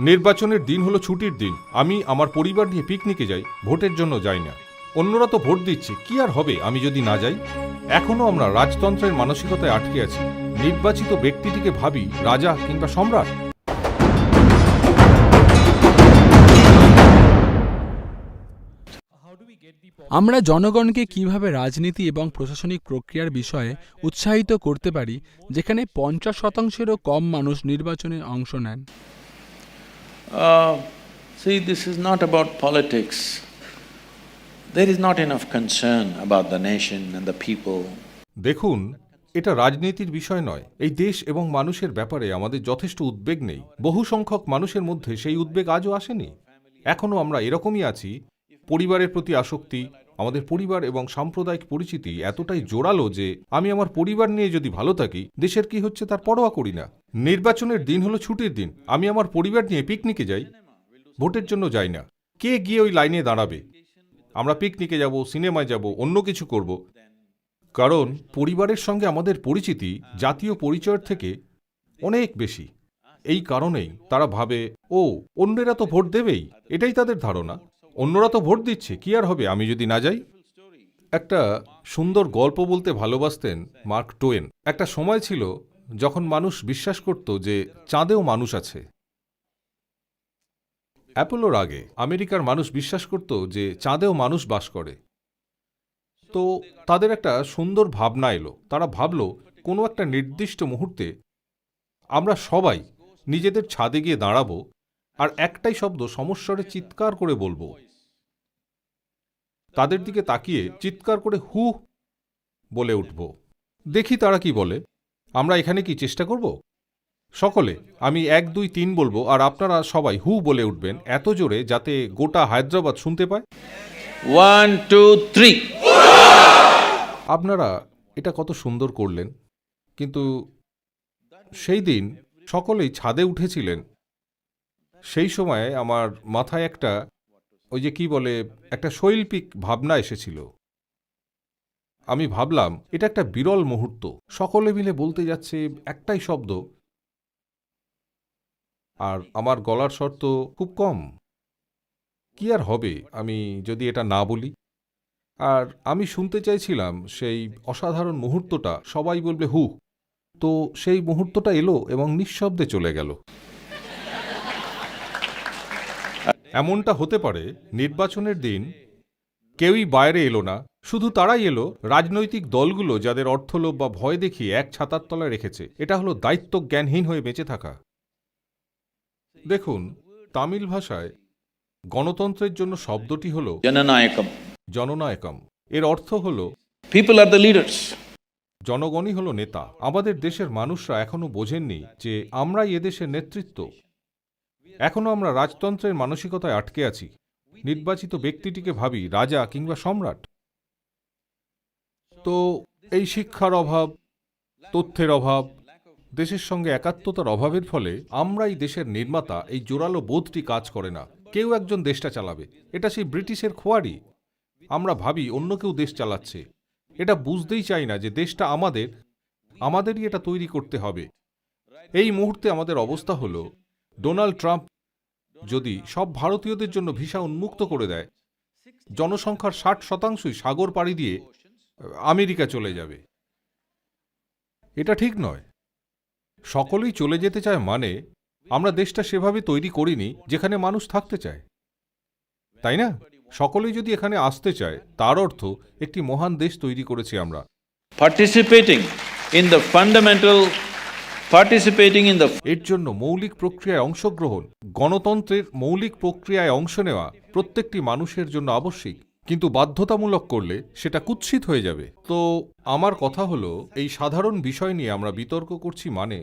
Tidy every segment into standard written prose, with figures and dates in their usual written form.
নির্বাচনের দিন হলো ছুটির দিন। আমি আমার পরিবার নিয়ে পিকনিকে যাই, ভোটের জন্য যাই না। অন্যরা তো ভোট দিচ্ছে, কি আর হবে আমি যদি না যাই? এখনো আমরা রাজতন্ত্রের মানসিকতায় আটকে আছি। নির্বাচিত ব্যক্তিটিকে ভাবি রাজা কিংবা সম্রাট। আমরা জনগণকে কিভাবে রাজনীতি এবং প্রশাসনিক প্রক্রিয়ার বিষয়ে উৎসাহিত করতে পারি, যেখানে 50%-এরও কম মানুষ নির্বাচনে অংশ নেন? See, this is not about politics. There is not enough concern about the nation and the people. দেখুন, এটা রাজনীতির বিষয় নয়। এই দেশ এবং মানুষের ব্যাপারে আমাদের যথেষ্ট উদ্বেগ নেই। বহু সংখ্যক মানুষের মধ্যে সেই উদ্বেগ আজও আসেনি। এখনও আমরা এরকমই আছি। পরিবারের প্রতি আসক্তি, আমাদের পরিবার এবং সাম্প্রদায়িক পরিচিতি এতটাই জোরালো যে আমি আমার পরিবার নিয়ে যদি ভালো থাকি, দেশের কি হচ্ছে তার পরোয়া করি না। নির্বাচনের দিন হলো ছুটির দিন। আমি আমার পরিবার নিয়ে পিকনিকে যাই, ভোটের জন্য যাই না। কে গিয়ে ওই লাইনে দাঁড়াবে? আমরা পিকনিকে যাব, সিনেমায় যাব, অন্য কিছু করব। কারণ পরিবারের সঙ্গে আমাদের পরিচিতি জাতীয় পরিচয়ের থেকে অনেক বেশি। এই কারণেই তারা ভাবে, ও অন্যেরা তো ভোট দেবেই, এটাই তাদের ধারণা। অন্যরা তো ভোট দিচ্ছে, কি আর হবে আমি যদি না যাই? একটা সুন্দর গল্প বলতে ভালোবাসতেন মার্ক টোয়েন। একটা সময় ছিল যখন মানুষ বিশ্বাস করত যে চাঁদেও মানুষ আছে। অ্যাপোলোর আগে আমেরিকার মানুষ বিশ্বাস করত যে চাঁদেও মানুষ বাস করে। তো তাদের একটা সুন্দর ভাবনা এলো। তারা ভাবল, কোনো একটা নির্দিষ্ট মুহূর্তে আমরা সবাই নিজেদের ছাদে গিয়ে দাঁড়াবো আর একটাই শব্দ সমস্বরে চিৎকার করে বলবো। তাদের দিকে তাকিয়ে চিৎকার করে হু বলে উঠব। দেখি তারা কি বলে। আমরা এখানে কি চেষ্টা করব? সকলে আমি 1, 2, 3 বলবো আর আপনারা সবাই হু বলে উঠবেন এত জোরে যাতে গোটা হায়দ্রাবাদ শুনতে পায়। 1, 2, 3. আপনারা এটা কত সুন্দর করলেন। কিন্তু সেই দিন সকলেই ছাদে উঠেছিলেন। সেই সময় আমার মাথায় একটা ওই যে কি বলে একটা শৈল্পিক ভাবনা এসেছিল। আমি ভাবলাম এটা একটা বিরল মুহূর্ত। সকলে মিলে বলতে যাচ্ছে একটাই শব্দ, আর আমার গলার স্বর তো খুব কম। কি আর হবে আমি যদি এটা না বলি? আর আমি শুনতে চাইছিলাম সেই অসাধারণ মুহূর্তটা সবাই বলবে হু। তো সেই মুহূর্তটা এলো এবং নিঃশব্দে চলে গেল। এমনটা হতে পারে নির্বাচনের দিন কেউই বাইরে এলো না, শুধু তারাই এলো রাজনৈতিক দলগুলো যাদের অর্থলোভ বা ভয় দেখিয়ে এক ছাতার তলায় রেখেছে। এটা হলো দায়িত্ব জ্ঞানহীন হয়ে বেঁচে থাকা। দেখুন, তামিল ভাষায় গণতন্ত্রের জন্য শব্দটি হল Jananayakam. জননায়কম। এর অর্থ হল People are the leaders. জনগণই হল নেতা। আমাদের দেশের মানুষরা এখনো বোঝেননি যে আমরাই এদেশের নেতৃত্ব। এখনো আমরা রাজতন্ত্রের মানসিকতায় আটকে আছি। নির্বাচিত ব্যক্তিটিকে ভাবি রাজা কিংবা সম্রাট। তো এই শিক্ষার অভাব, তথ্যের অভাব, দেশের সঙ্গে একাত্মতার অভাবের ফলে আমরাই দেশের নির্মাতা, এই জোরালো বোধটি কাজ করে না। কেউ একজন দেশটা চালাবে, এটা সেই ব্রিটিশের খোয়ারি। আমরা ভাবি অন্য কেউ দেশ চালাচ্ছে। এটা বুঝতেই চাই না যে দেশটা আমাদেরই এটা তৈরি করতে হবে। এই মুহূর্তে আমাদের অবস্থা হলো ডোনাল্ড ট্রাম্প যদি সব ভারতীয়দের জন্য ভিসা উন্মুক্ত করে দেয়, জনসংখ্যার 60%ই সাগর পাড়ি দিয়ে আমেরিকা চলে যাবে। এটা ঠিক নয়। সকলেই চলে যেতে চায় মানে আমরা দেশটা সেভাবে তৈরি করিনি যেখানে মানুষ থাকতে চায়, তাই না? সকলেই যদি এখানে আসতে চায় তার অর্থ একটি মহান দেশ তৈরি করেছি আমরা। Participating in the এর জন্য মৌলিক প্রক্রিয়ায় অংশগ্রহণ, গণতন্ত্রের মৌলিক প্রক্রিয়ায় অংশ নেওয়া প্রত্যেকটি মানুষের জন্য আবশ্যিক। কিন্তু বাধ্যতামূলক করলে সেটা কুৎসিত হয়ে যাবে। তো আমার কথা হলো, এই সাধারণ বিষয় নিয়ে আমরা বিতর্ক করছি মানে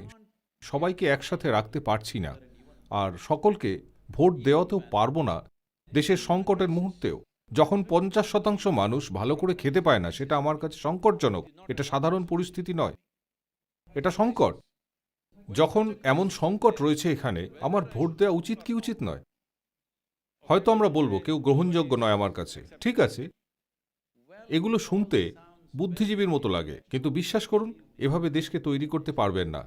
সবাইকে একসাথে রাখতে পারছি না, আর সকলকে ভোট দেওয়াতেও পারবো না দেশের সংকটের মুহূর্তেও। যখন 50% মানুষ ভালো করে খেতে পায় না, সেটা আমার কাছে সংকটজনক। এটা সাধারণ পরিস্থিতি নয়, এটা সংকট। যখন এমন সংকট রয়েছে এখানে, আমার ভোট দেওয়া উচিত কি উচিত নয়? হয়তো আমরা বলবো কেউ গ্রহণযোগ্য নয় আমার কাছে। ঠিক আছে, এগুলো শুনতে বুদ্ধিজীবীর মতো লাগে, কিন্তু বিশ্বাস করুন এভাবে দেশকে তৈরি করতে পারবেন না।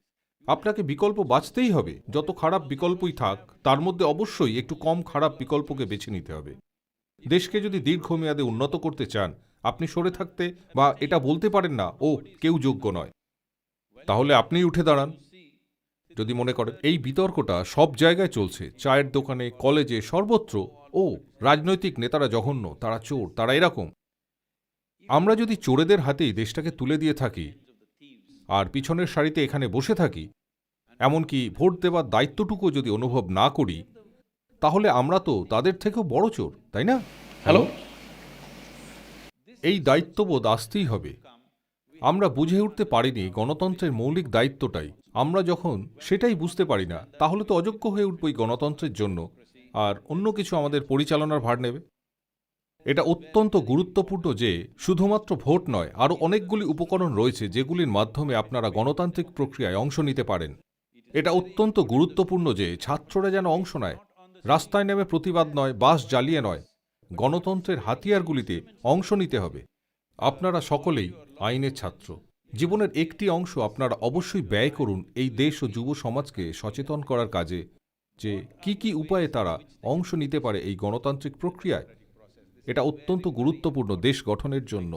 আপনাকে বিকল্প বাছতেই হবে। যত খারাপ বিকল্পই থাক, তার মধ্যে অবশ্যই একটু কম খারাপ বিকল্পকে বেছে নিতে হবে। দেশকে যদি দীর্ঘমেয়াদে উন্নত করতে চান, আপনি সরে থাকতে বা এটা বলতে পারেন না ও কেউ যোগ্য নয়, তাহলে আপনিই উঠে দাঁড়ান। যদি মনে করেন এই বিতর্কটা সব জায়গায় চলছে, চায়ের দোকানে, কলেজে, সর্বত্র, ও রাজনৈতিক নেতারা জঘন্য, তারা চোর, তারা এরকম, আমরা যদি চোরেদের হাতেই দেশটাকে তুলে দিয়ে থাকি আর পিছনের সারিতে এখানে বসে থাকি, এমনকি ভোট দেওয়ার দায়িত্বটুকু যদি অনুভব না করি, তাহলে আমরা তো তাদের থেকেও বড় চোর, তাই না? Hello? এই দায়িত্ববোধ আসতেই হবে। আমরা বুঝে উঠতে পারিনি গণতন্ত্রের মৌলিক দায়িত্বটাই। আমরা যখন সেটাই বুঝতে পারি না, তাহলে তো অযোগ্য হয়ে উঠবই গণতন্ত্রের জন্য, আর অন্য কিছু আমাদের পরিচালনার ভার নেবে। এটা অত্যন্ত গুরুত্বপূর্ণ যে শুধুমাত্র ভোট নয়, আরও অনেকগুলি উপকরণ রয়েছে যেগুলির মাধ্যমে আপনারা গণতান্ত্রিক প্রক্রিয়ায় অংশ নিতে পারেন। এটা অত্যন্ত গুরুত্বপূর্ণ যে ছাত্ররা যেন অংশ নেয়, রাস্তায় নেমে প্রতিবাদ নয়, বাস জ্বালিয়ে নয়, গণতন্ত্রের হাতিয়ারগুলিতে অংশ নিতে হবে। আপনারা সকলেই আইনের ছাত্র। জীবনের একটি অংশ আপনারা অবশ্যই ব্যয় করুন এই দেশ ও যুব সমাজকে সচেতন করার কাজে, যে কি কি উপায়ে তারা অংশ নিতে পারে এই গণতান্ত্রিক প্রক্রিয়ায়। এটা অত্যন্ত গুরুত্বপূর্ণ দেশ গঠনের জন্য।